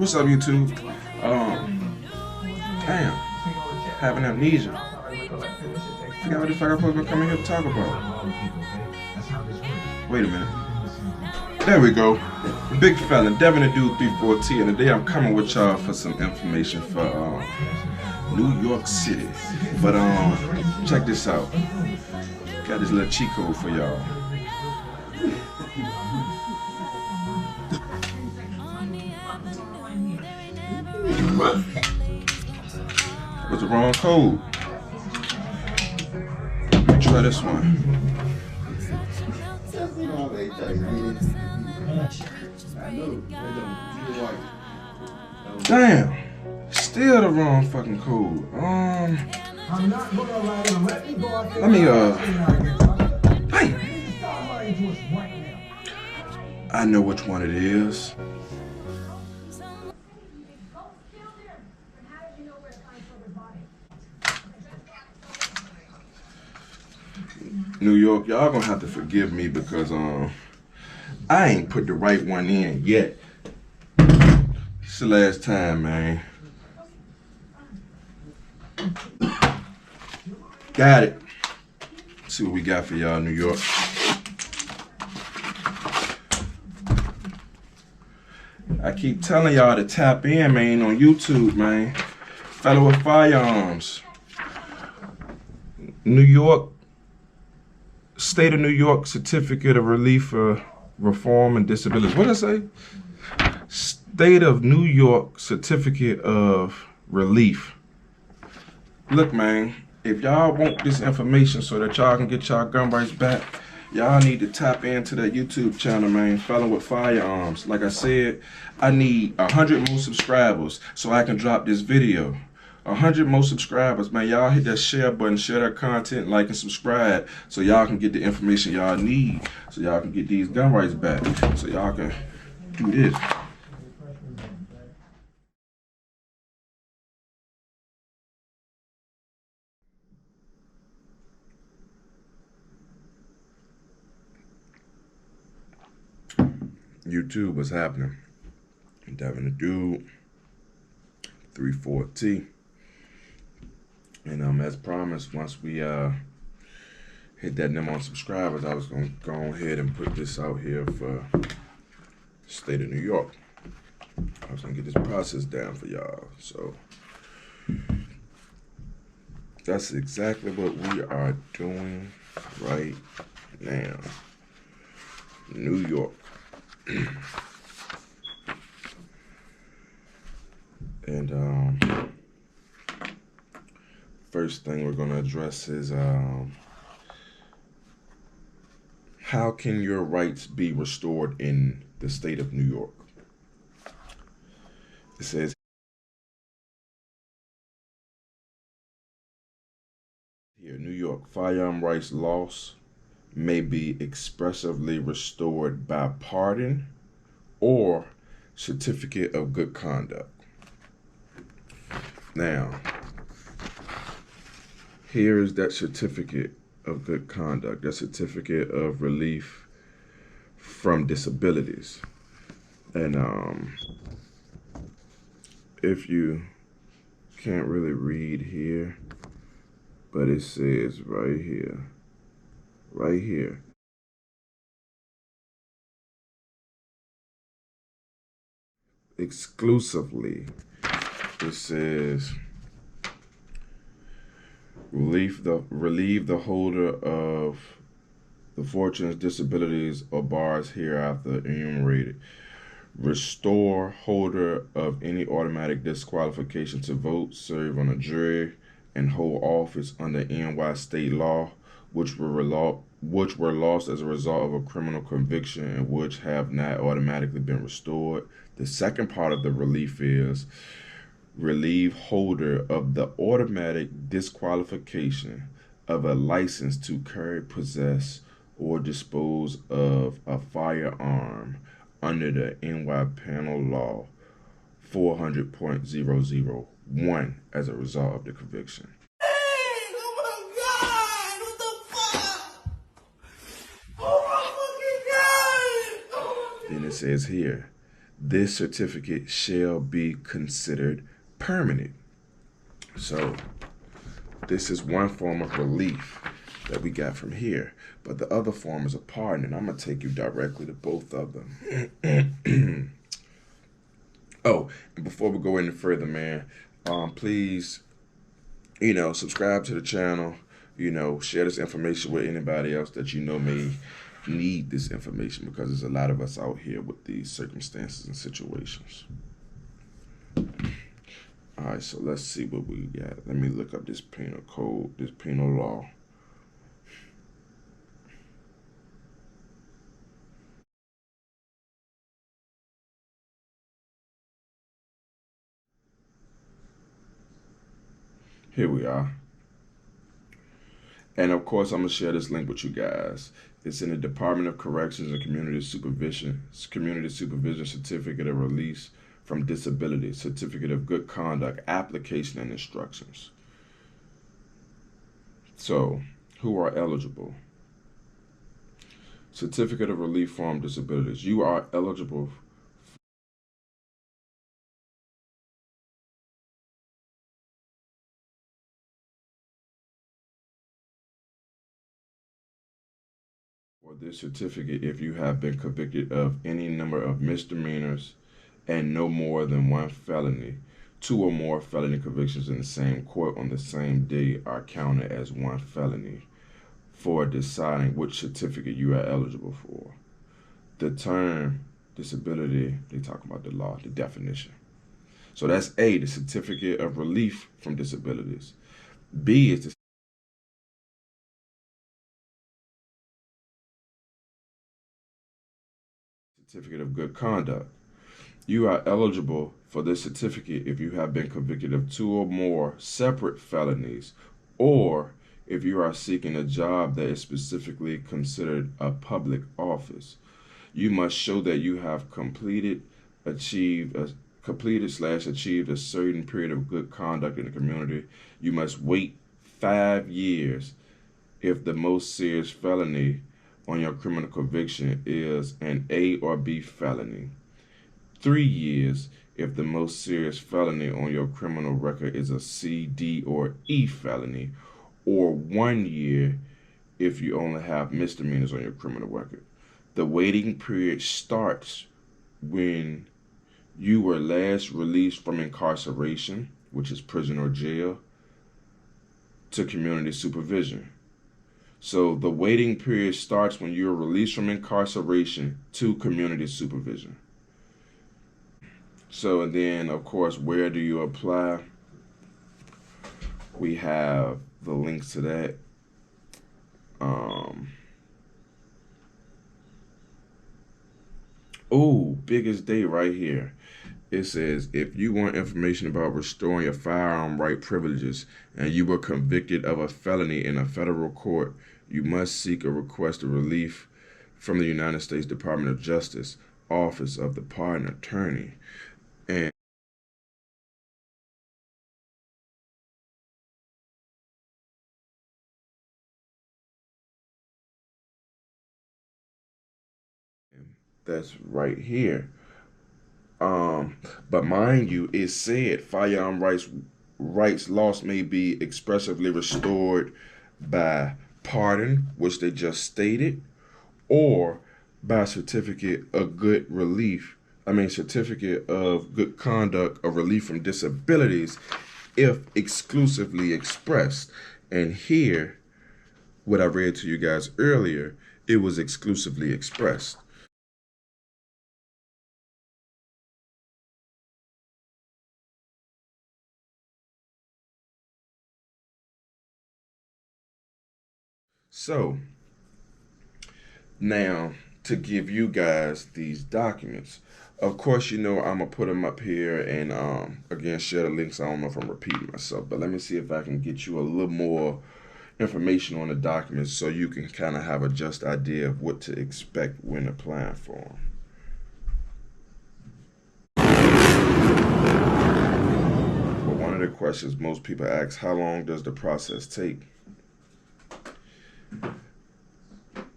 What's up, YouTube? Damn, having amnesia. Forgot what the fuck I'm supposed to come in here to talk about. Wait a minute. There we go. Big Felon, Devin the Dude 314, and today I'm coming with y'all for some information for New York City. But check this out. Got this little cheat code for y'all. Was the wrong code. Let me try this one. Damn, still the wrong fucking code. Let me hey, I know which one it is. New York, y'all gonna have to forgive me because I ain't put the right one in yet. It's the last time, man. Got it. Let's see what we got for y'all, New York. I keep telling y'all to tap in, man, on YouTube, man. Fellow with Firearms. New York. State of New York Certificate of Relief for Reform and Disabilities. What did I say? State of New York Certificate of Relief. Look, man, if y'all want this information so that y'all can get y'all gun rights back, y'all need to tap into that YouTube channel, man, Fellow with Firearms. Like I said, I need 100 more subscribers so I can drop this video. 100 more subscribers, man. Y'all hit that share button, share that content, like and subscribe so y'all can get the information y'all need, so y'all can get these gun rights back, so y'all can do this. YouTube, what's happening? Devin the Dude 314. And as promised, once we hit that number on subscribers, I was gonna go ahead and put this out here for state of New York. I was gonna get this process down for y'all. So that's exactly what we are doing right now. New York. And first thing we're going to address is how can your rights be restored in the state of New York? It says here, New York, firearm rights loss may be expressively restored by pardon or certificate of good conduct. Now, here is that certificate of good conduct, that certificate of relief from disabilities. And if you can't really read here, but it says right here, exclusively, it says relieve the holder of the fortunes, disabilities, or bars hereafter enumerated. Restore holder of any automatic disqualification to vote, serve on a jury, and hold office under NY state law, which were lost as a result of a criminal conviction and which have not automatically been restored. The second part of the relief is relieve holder of the automatic disqualification of a license to carry, possess, or dispose of a firearm under the NY Penal Law 400.001 as a result of the conviction. Hey, oh my God, what the fuck? Oh my fucking God! Then it says here, this certificate shall be considered permanent. So this is one form of relief that we got from here. But the other form is a pardon, and I'm going to take you directly to both of them. Oh, and before we go any further, man, please, subscribe to the channel, share this information with anybody else that you know may need this information, because there's a lot of us out here with these circumstances and situations. All right, so let's see what we got. Let me look up this penal code, this penal law. Here we are. And of course, I'm going to share this link with you guys. It's in the Department of Corrections and Community Supervision Certificate of Release from Disability, Certificate of Good Conduct, Application and Instructions. So, who are eligible? Certificate of Relief from Disabilities. You are eligible for this certificate if you have been convicted of any number of misdemeanors and no more than one felony. 2 or more felony convictions in the same court on the same day are counted as one felony for deciding which certificate you are eligible for. The term disability, they talk about the law, the definition. So that's A, the certificate of relief from disabilities. B is the certificate of good conduct. You are eligible for this certificate if you have been convicted of 2 or more separate felonies, or if you are seeking a job that is specifically considered a public office. You must show that you have completed / achieved a certain period of good conduct in the community. You must wait 5 years if the most serious felony on your criminal conviction is an A or B felony. 3 years if the most serious felony on your criminal record is a C, D, or E felony, or 1 year if you only have misdemeanors on your criminal record. The waiting period starts when you were last released from incarceration, which is prison or jail, to community supervision. So the waiting period starts when you're released from incarceration to community supervision. So, and then, of course, where do you apply? We have the links to that. Biggest day right here. It says, if you want information about restoring your firearm right privileges and you were convicted of a felony in a federal court, you must seek a request of relief from the United States Department of Justice, Office of the Pardon Attorney. And that's right here. But mind you, it said firearm rights lost may be expressively restored by pardon, which they just stated, or by certificate of certificate of good conduct of relief from disabilities, if exclusively expressed. And here, what I read to you guys earlier, it was exclusively expressed. So, now, to give you guys these documents, of course, I'm going to put them up here and, again, share the links. I don't know if I'm repeating myself, but let me see if I can get you a little more information on the documents so you can kind of have a just idea of what to expect when applying for them. But one of the questions most people ask, how long does the process take?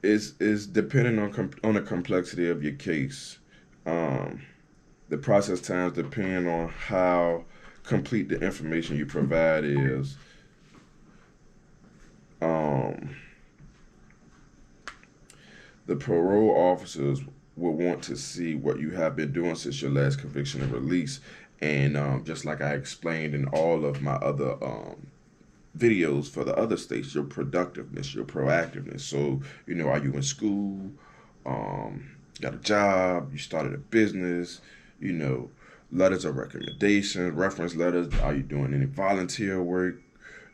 Is depending on the complexity of your case. The process times depend on how complete the information you provide is. Um, the parole officers will want to see what you have been doing since your last conviction and release. And just like I explained in all of my other videos for the other states, your productiveness, your proactiveness. So, are you in school? Got a job? You started a business? You know, letters of recommendation, reference letters. Are you doing any volunteer work?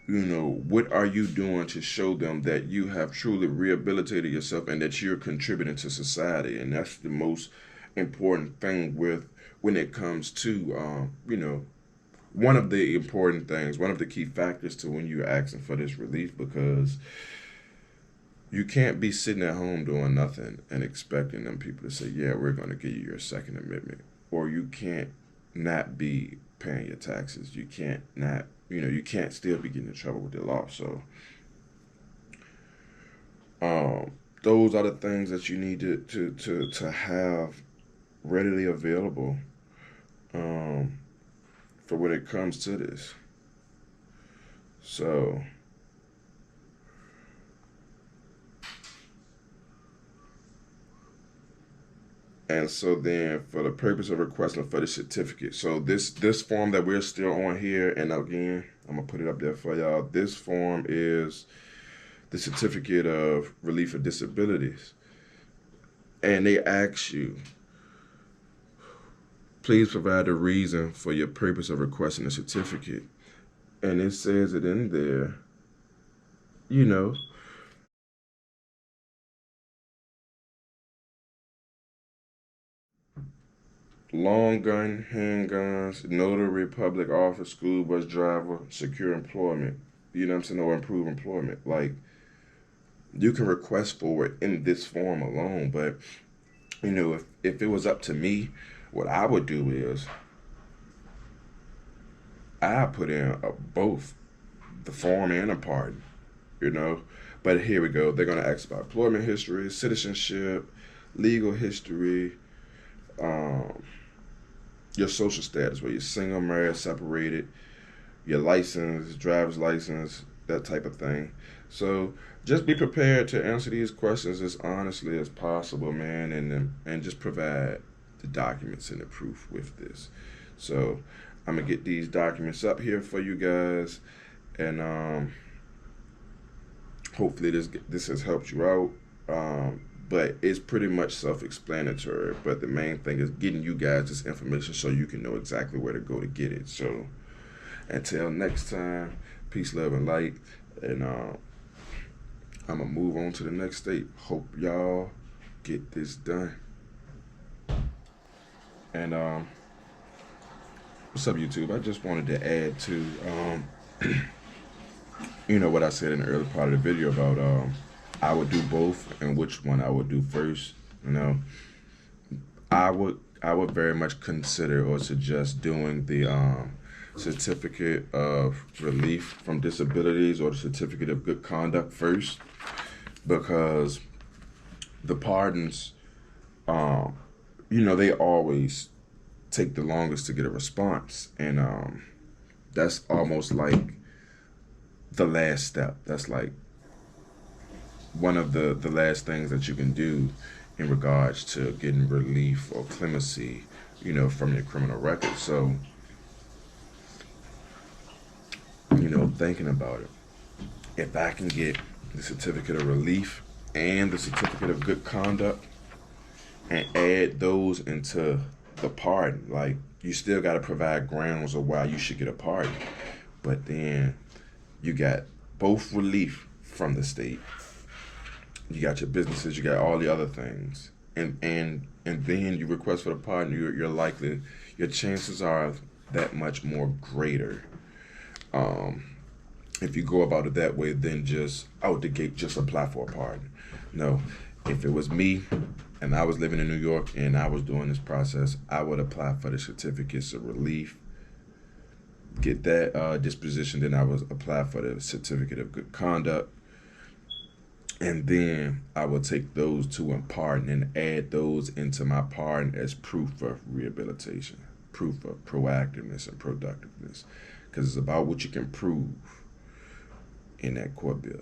What are you doing to show them that you have truly rehabilitated yourself and that you're contributing to society? And that's the most important thing when it comes to, one of the important things, one of the key factors to when you're asking for this relief, because you can't be sitting at home doing nothing and expecting them people to say, yeah, we're going to give you your Second Amendment. Or you can't not be paying your taxes. You can't not, you can't still be getting in trouble with the law. So those are the things that you need to have readily available for when it comes to this. So and so then for the purpose of requesting for the certificate, so this form that we're still on here, and again, I'm gonna put it up there for y'all. This form is the certificate of relief of disabilities. And they ask you, please provide a reason for your purpose of requesting a certificate. And it says it in there, long gun, handguns, notary, public office, school bus driver, secure employment, or improve employment. Like, you can request for it in this form alone, but, if it was up to me, what I would do is I put in both the form and a pardon, But here we go. They're going to ask about employment history, citizenship, legal history, your social status, whether you're single, married, separated, your license, driver's license, that type of thing. So just be prepared to answer these questions as honestly as possible, man, and just provide the documents and the proof with this. So I'm gonna get these documents up here for you guys, and hopefully this has helped you out. But it's pretty much self-explanatory. But the main thing is getting you guys this information so you can know exactly where to go to get it. So until next time, peace, love, and light. And I'm going to move on to the next state. Hope y'all get this done. And what's up, YouTube? I just wanted to add to, what I said in the early part of the video about I would do both and which one I would do first. I would very much consider or suggest doing the certificate of relief from disabilities or the certificate of good conduct first, because the pardons, they always take the longest to get a response, and that's almost like the last step. That's like one of the last things that you can do in regards to getting relief or clemency, from your criminal record. So, thinking about it, if I can get the certificate of relief and the certificate of good conduct and add those into the pardon, like, you still got to provide grounds of why you should get a pardon, but then you got both relief from the state, you got your businesses, you got all the other things, and then you request for the pardon. You're likely, your chances are that much more greater if you go about it that way than just out the gate just apply for a pardon. No, if it was me and I was living in New York and I was doing this process, I would apply for the certificates of relief, get that disposition, then I would apply for the certificate of good conduct, And then I will take those two and pardon and add those into my pardon as proof of rehabilitation, proof of proactiveness and productiveness, because it's about what you can prove in that court building.